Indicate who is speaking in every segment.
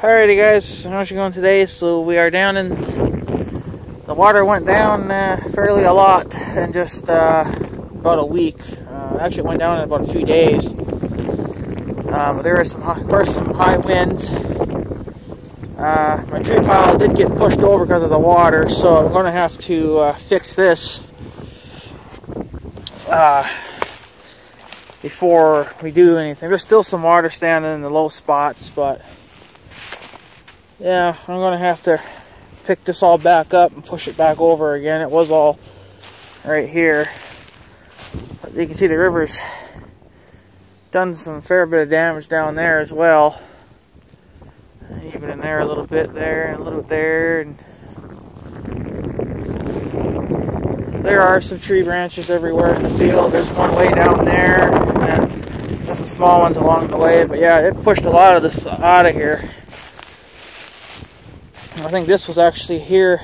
Speaker 1: Alrighty guys, how's it going today? So we are down in, the water went down fairly a lot in just about a week. Actually it went down in about a few days. But there was of course some high winds. My tree pile did get pushed over because of the water, so I'm going to have to fix this before we do anything. There's still some water standing in the low spots, but yeah, I'm going to have to pick this all back up and push it back over again. It was all right here, but you can see the river's done some fair bit of damage down there as well. Even in there a little bit there, and a little bit there, and there are some tree branches everywhere in the field. There's one way down there, and some small ones along the way, but yeah, it pushed a lot of this out of here. I think this was actually here,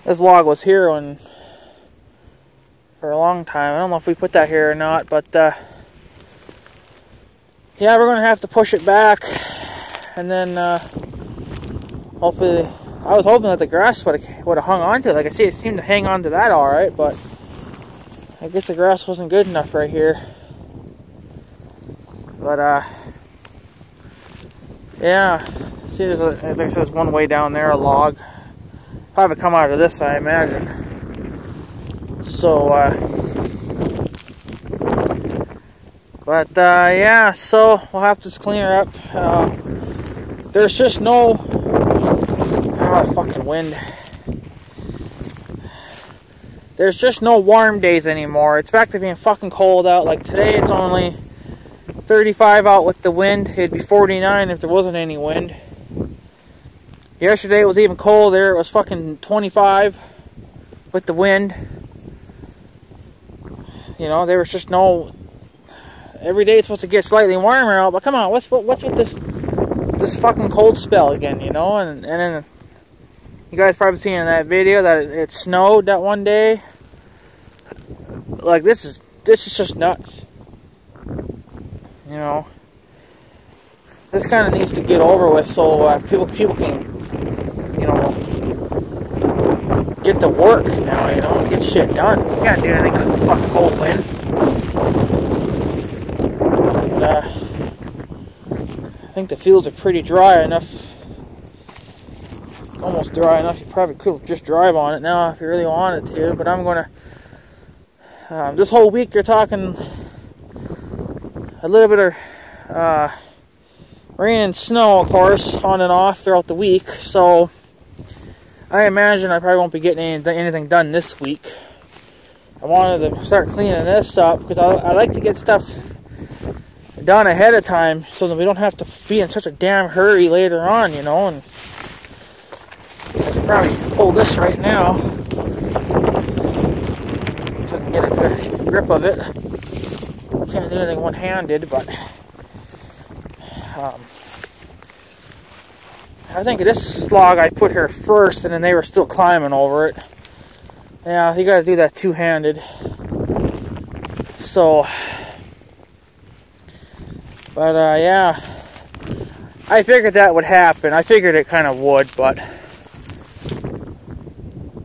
Speaker 1: this log was here for a long time. I don't know if we put that here or not, but yeah, we're going to have to push it back, and then hopefully, I was hoping that the grass would have hung on to it. Like I see, it seemed to hang on to that alright, but I guess the grass wasn't good enough right here. But yeah, see, as I said, there's one way down there, a log. Probably come out of this, I imagine. So but yeah, so we'll have to just clean her up. There's just no fucking wind. There's just no warm days anymore. It's back to being fucking cold out. Like today, it's only 35 out with the wind. It'd be 49 if there wasn't any wind. Yesterday it was even colder. It was fucking 25 with the wind. You know, there was just no. Every day it's supposed to get slightly warmer out, but come on, what's with this fucking cold spell again? You know, and then you guys probably seen in that video that it snowed that one day. Like this is just nuts. You know, this kind of needs to get over with so people can, you know, get to work now. You know, get shit done. You can't do anything with this fucking cold wind. And, I think the fields are pretty dry enough. Almost dry enough. You probably could just drive on it now if you really wanted to. But I'm gonna. This whole week you're talking a little bit of rain and snow, of course, on and off throughout the week. So I imagine I probably won't be getting anything done this week. I wanted to start cleaning this up because I like to get stuff done ahead of time so that we don't have to be in such a damn hurry later on, you know. And I can probably pull this right now so I can get a good grip of it. Can't do anything one-handed, but I think this log I put here first, and then they were still climbing over it. Yeah, you gotta do that two-handed. So, but yeah, I figured that would happen. I figured it kind of would, but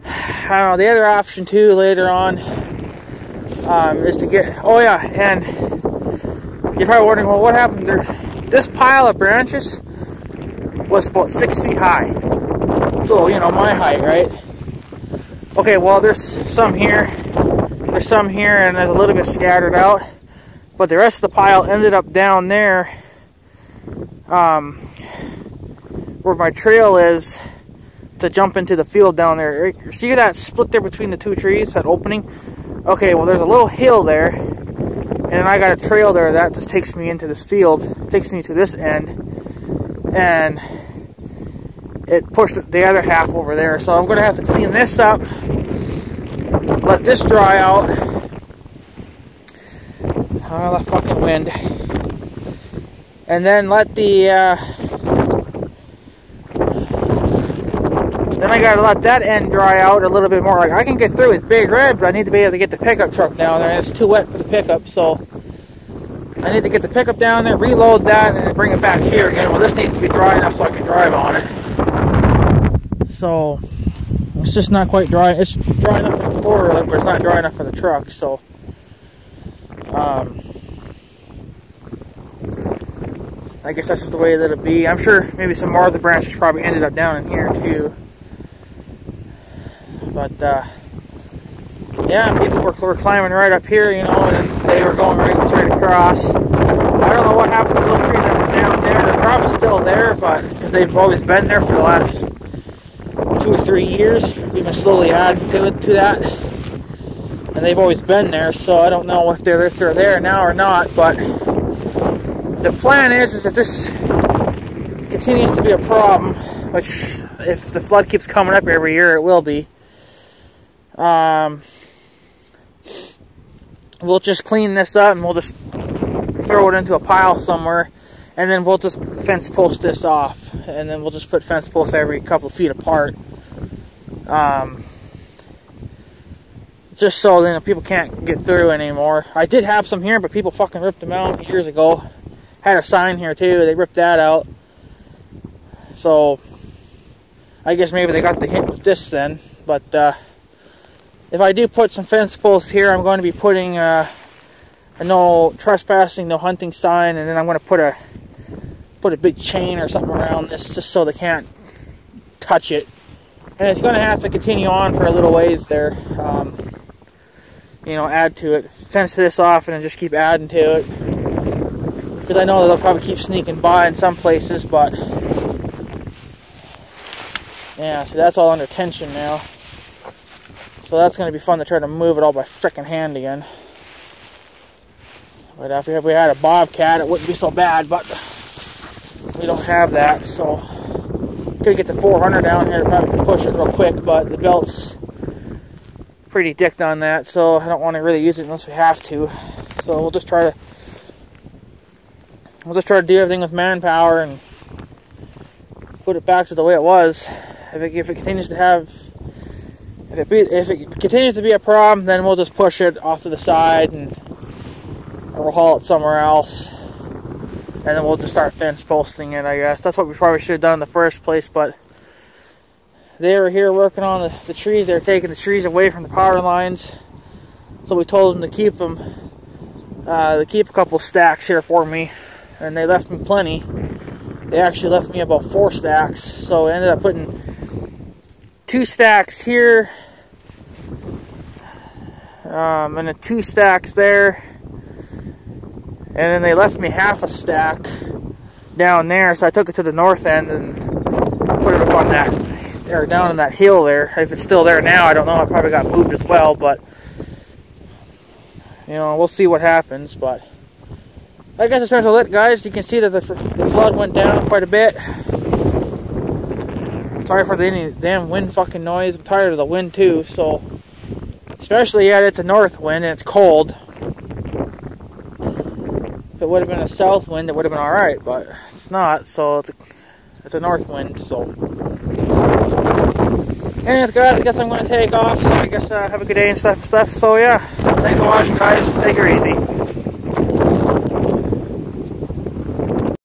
Speaker 1: I don't know. The other option too later on is to get. Oh yeah, and you're probably wondering, well, what happened there? This pile of branches was about 6 feet high. So, you know, my height, right? Okay, well, there's some here. There's some here, and there's a little bit scattered out. But the rest of the pile ended up down there, where my trail is to jump into the field down there. See that split there between the two trees, that opening? Okay, well, there's a little hill there, and then I got a trail there that just takes me into this field, takes me to this end, and it pushed the other half over there. So I'm going to have to clean this up, let this dry out. Oh, the fucking wind. And then let the, then I gotta let that end dry out a little bit more. Like, I can get through with Big Red, but I need to be able to get the pickup truck down there, and it's too wet for the pickup, so I need to get the pickup down there, reload that, and then bring it back here again. Well, this needs to be dry enough so I can drive on it. So it's just not quite dry. It's dry enough for the four-wheeler, but it's not dry enough for the truck. So I guess that's just the way that it'll be. I'm sure maybe some more of the branches probably ended up down in here too. But yeah, people were climbing right up here, you know, and they were going right across. I don't know what happened to those trees that were down there. They're probably still there, but because they've always been there for the last 2 or 3 years. We've been slowly adding to that, and they've always been there. So I don't know if they're there now or not. But the plan is that this continues to be a problem, which if the flood keeps coming up every year, it will be. We'll just clean this up and we'll just throw it into a pile somewhere, and then we'll just fence post this off, and then we'll just put fence posts every couple of feet apart, just so then people can't get through anymore. I did have some here, but people fucking ripped them out years ago. Had a sign here too, they ripped that out. So I guess maybe they got the hint with this then. But if I do put some fence posts here, I'm going to be putting a no trespassing, no hunting sign, and then I'm going to put a big chain or something around this just so they can't touch it. And it's going to have to continue on for a little ways there. You know, add to it, fence this off, and then just keep adding to it. Because I know that they'll probably keep sneaking by in some places, but yeah, so that's all under tension now. So that's going to be fun to try to move it all by frickin' hand again. But if we had a Bobcat, it wouldn't be so bad, but we don't have that, so could get the 400 down here, probably could push it real quick, but the belt's pretty dicked on that, so I don't want to really use it unless we have to. So we'll just try to do everything with manpower and put it back to the way it was. If it continues to have, if it continues to be a problem, then we'll just push it off to the side or we'll haul it somewhere else, and then we'll just start fence posting it, I guess. That's what we probably should have done in the first place, but they were here working on the trees. They were taking the trees away from the power lines, so we told them to keep a couple stacks here for me, and they left me plenty. They actually left me about 4 stacks, so I ended up putting 2 stacks here, and then 2 stacks there, and then they left me half a stack down there, so I took it to the north end and put it up on that, or down in that hill there. If it's still there now, I don't know. It probably got moved as well, but you know, we'll see what happens. But I guess it's pretty much it, guys. You can see that the flood went down quite a bit. Sorry for any damn wind fucking noise. I'm tired of the wind too, so especially, yeah, it's a north wind and it's cold. If it would have been a south wind, it would have been alright, but it's not, so it's a north wind, so. Anyways, guys, I guess I'm going to take off, so I guess have a good day and stuff. So, yeah, thanks for watching, guys. Take her easy.